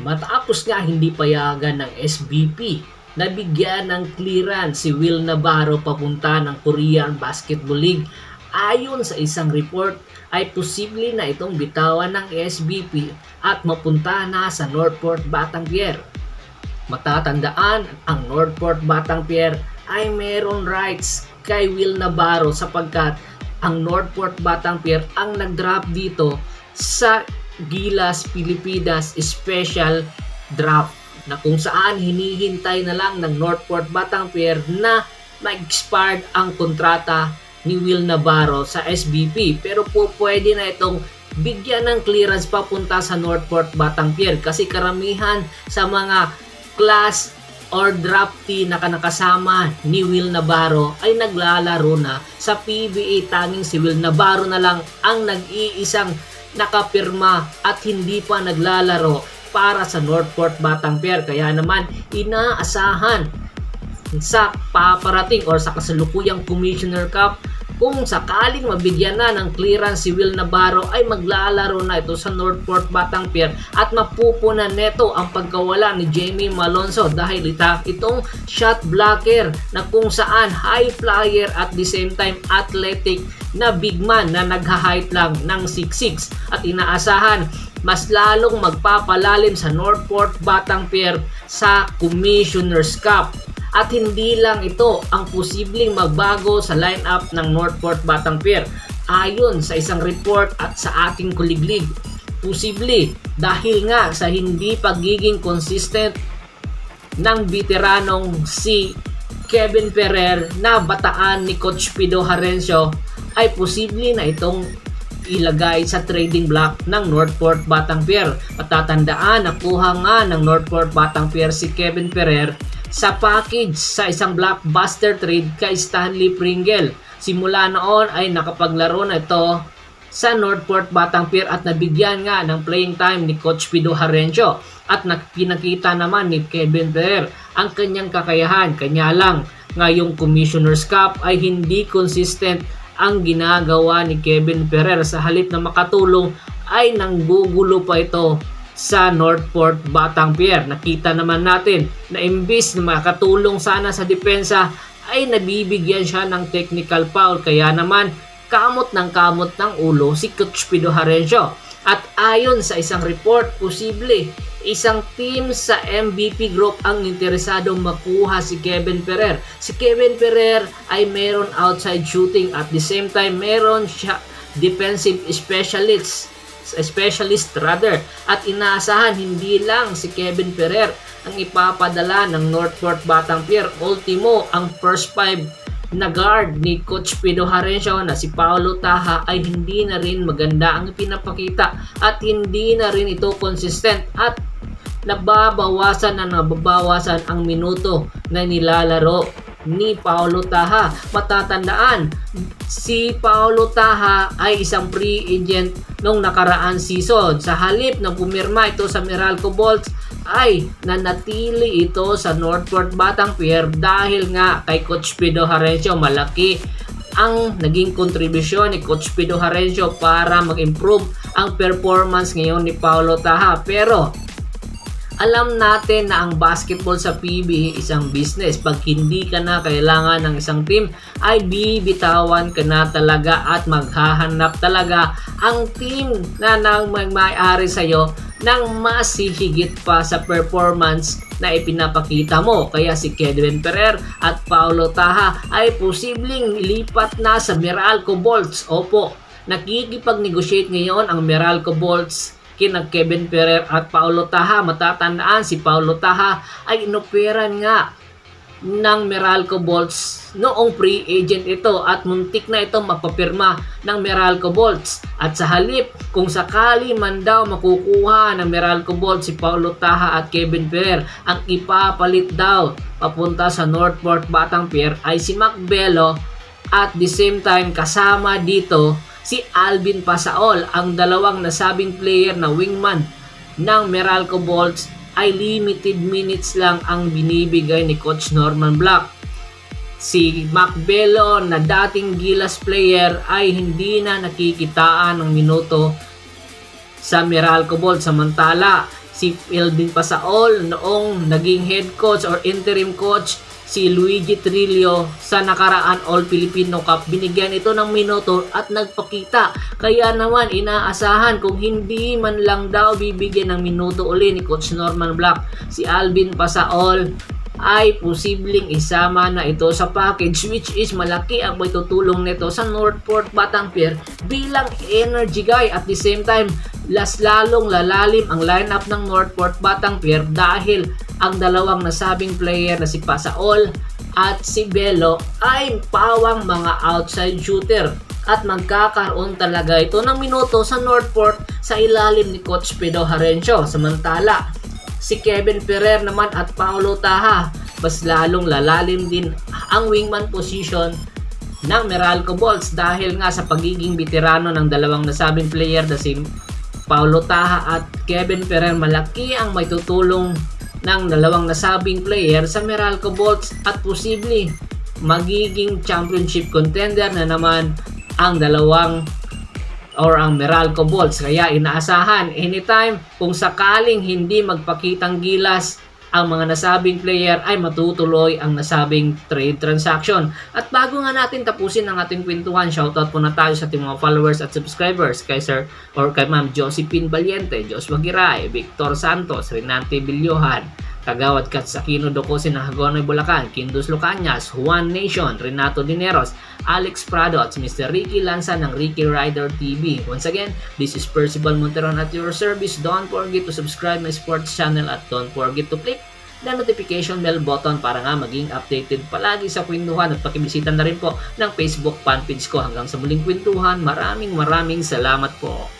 Matapos nga hindi payagan ng SBP, nabigyan ng clearance si Will Navarro papunta ng Korean Basketball League. Ayon sa isang report ay posible na itong bitawan ng SBP at mapunta na sa Northport Batangier. Matatandaan, ang Northport Batangier ay meron rights kay Will Navarro sapagkat ang Northport Batangier ang nag-drop dito sa Gilas Pilipinas Special Draft na kung saan hinihintay na lang ng Northport Batangier na ma-expired ang kontrata ni Will Navarro sa SBP, pero po pwede na itong bigyan ng clearance papunta sa Northport Batangier kasi karamihan sa mga class or draftee na nakasama ni Will Navarro ay naglalaro na sa PBA. Tanging si Will Navarro na lang ang nag-iisang nakapirma at hindi pa naglalaro para sa Northport Batangier. Kaya naman inaasahan sa paparating or sa kasalukuyang Commissioner Cup, kung sakaling mabigyan na ng clearance si Will Navarro ay maglalaro na ito sa Northport Batangier at mapupunan neto ang pagkawala ni Jamie Malonzo dahil itong shot blocker na kung saan high flyer at the same time athletic na big man na nagha-height lang ng 6'6", at inaasahan mas lalong magpapalalim sa Northport Batangier sa Commissioner's Cup. At hindi lang ito ang posibleng magbago sa lineup ng Northport Batangier. Ayon sa isang report at sa ating kuliglig, posible dahil nga sa hindi pagiging consistent ng veteranong si Kevin Ferrer na bataan ni Coach Pido Harencio, ay posible na itong ilagay sa trading block ng Northport Batangier. Matatandaan, nakuha nga ng Northport Batangier si Kevin Ferrer sa package sa isang blockbuster trade kay Stanley Pringle. Simula noon ay nakapaglaro na ito sa Northport Batangier at nabigyan nga ng playing time ni Coach Pido Harencio at pinakita naman ni Kevin Ferrer ang kanyang kakayahan. Kanya lang ngayong Commissioner's Cup ay hindi consistent ang ginagawa ni Kevin Ferrer. Sa halip na makatulong ay nanggugulo pa ito sa Northport Batangier. Nakita naman natin na imbis na makatulong sana sa depensa ay nabibigyan siya ng technical foul. Kaya naman kamot ng ulo si Coach Pido Harencio. At ayon sa isang report, posible isang team sa MVP group ang interesadong makuha si Kevin Ferrer. Si Kevin Ferrer ay meron outside shooting at the same time meron siya defensive specialist at inaasahan hindi lang si Kevin Ferrer ang ipapadala ng Northport Batangier. Ultimo, ang first 5 na guard ni Coach Pido Harencio na si Paulo Taha ay hindi na rin maganda ang pinapakita at hindi na rin ito consistent at nababawasan ang minuto na nilalaro ni Paulo Taha. Matatandaan, si Paulo Taha ay isang free agent nung nakaraan season. Sa halip na pumirma ito sa Meralco Bolts ay nanatili ito sa Northport Batangier dahil nga kay Coach Pido Harencio. Malaki ang naging kontribusyon ni Coach Pido Harencio para mag-improve ang performance ngayon ni Paulo Taha. Pero alam natin na ang basketball sa PBA isang business. Pag hindi ka na kailangan ng isang team, ay bibitawan ka na talaga at maghahanap talaga ang team na nang may-ari sa'yo ng mas higit pa sa performance na ipinapakita mo. Kaya si Kevin Ferrer at Paulo Taha ay posibleng lipat na sa Meralco Bolts. Opo, nakikipag-negotiate ngayon ang Meralco Bolts kina Kevin Ferrer at Paulo Taha. Matatandaan, si Paulo Taha ay inoperan nga ng Meralco Bolts noong free agent ito at muntik na itong mapapirma ng Meralco Bolts. At sa halip, kung sakali man daw makukuha ng Meralco Bolts si Paulo Taha at Kevin Ferrer, ang ipapalit daw papunta sa Northport Batangier ay si Mac Belo at the same time kasama dito si Alvin Pasaol. Ang dalawang nasabing player na wingman ng Meralco Bolts ay limited minutes lang ang binibigay ni Coach Norman Black. Si Mac Belo na dating Gilas player ay hindi na nakikitaan ng minuto sa Meralco Bolts. Samantala, si Elvin Pasaol noong naging head coach or interim coach si Luigi Trillo sa nakaraan All Filipino Cup. Binigyan ito ng minuto at nagpakita. Kaya naman inaasahan kung hindi man lang daw bibigyan ng minuto uli ni Coach Norman Black si Alvin Pasaol, ay posibleng isama na ito sa package, which is malaki ang maitutulong nito sa Northport Batanguer bilang energy guy. At the same time, lalong lalalim ang lineup ng Northport Batanguer dahil ang dalawang nasabing player na si Pasaol at si Bello ay pawang mga outside shooter at magkakaroon talaga ito ng minuto sa Northport sa ilalim ni Coach Pedro Harencio. Samantala, si Kevin Ferrer naman at Paulo Taha, mas lalong lalalim din ang wingman position ng Meralco Bolts dahil nga sa pagiging veterano ng dalawang nasabing player na si Paulo Taha at Kevin Ferrer. Malaki ang maitutulong ng dalawang nasabing player sa Meralco Bolts at posible magiging championship contender na naman ang dalawang or ang Meralco Bolts. Kaya inaasahan anytime kung sakaling hindi magpakitang gilas ang mga nasabing player ay matutuloy ang nasabing trade transaction. At bago nga natin tapusin ang ating kwentuhan, shoutout po na tayo sa ating mga followers at subscribers kay Sir or kay Ma'am Josephine Valiente, Joshua Giray, Victor Santos, Renante Bilyohan, Kagawad Katsakino Dokosin ng Hagonoy Bulacan, Kindus Lucanyas, Juan Nation, Renato Dineros, Alex Prado at Mr. Ricky Lanza ng Ricky Rider TV. Once again, this is Percival Monteron at your service. Don't forget to subscribe my sports channel at don't forget to click the notification bell button para nga maging updated palagi sa kwentuhan at pakibisita na rin po ng Facebook fanpage ko. Hanggang sa muling kwentuhan, maraming salamat po.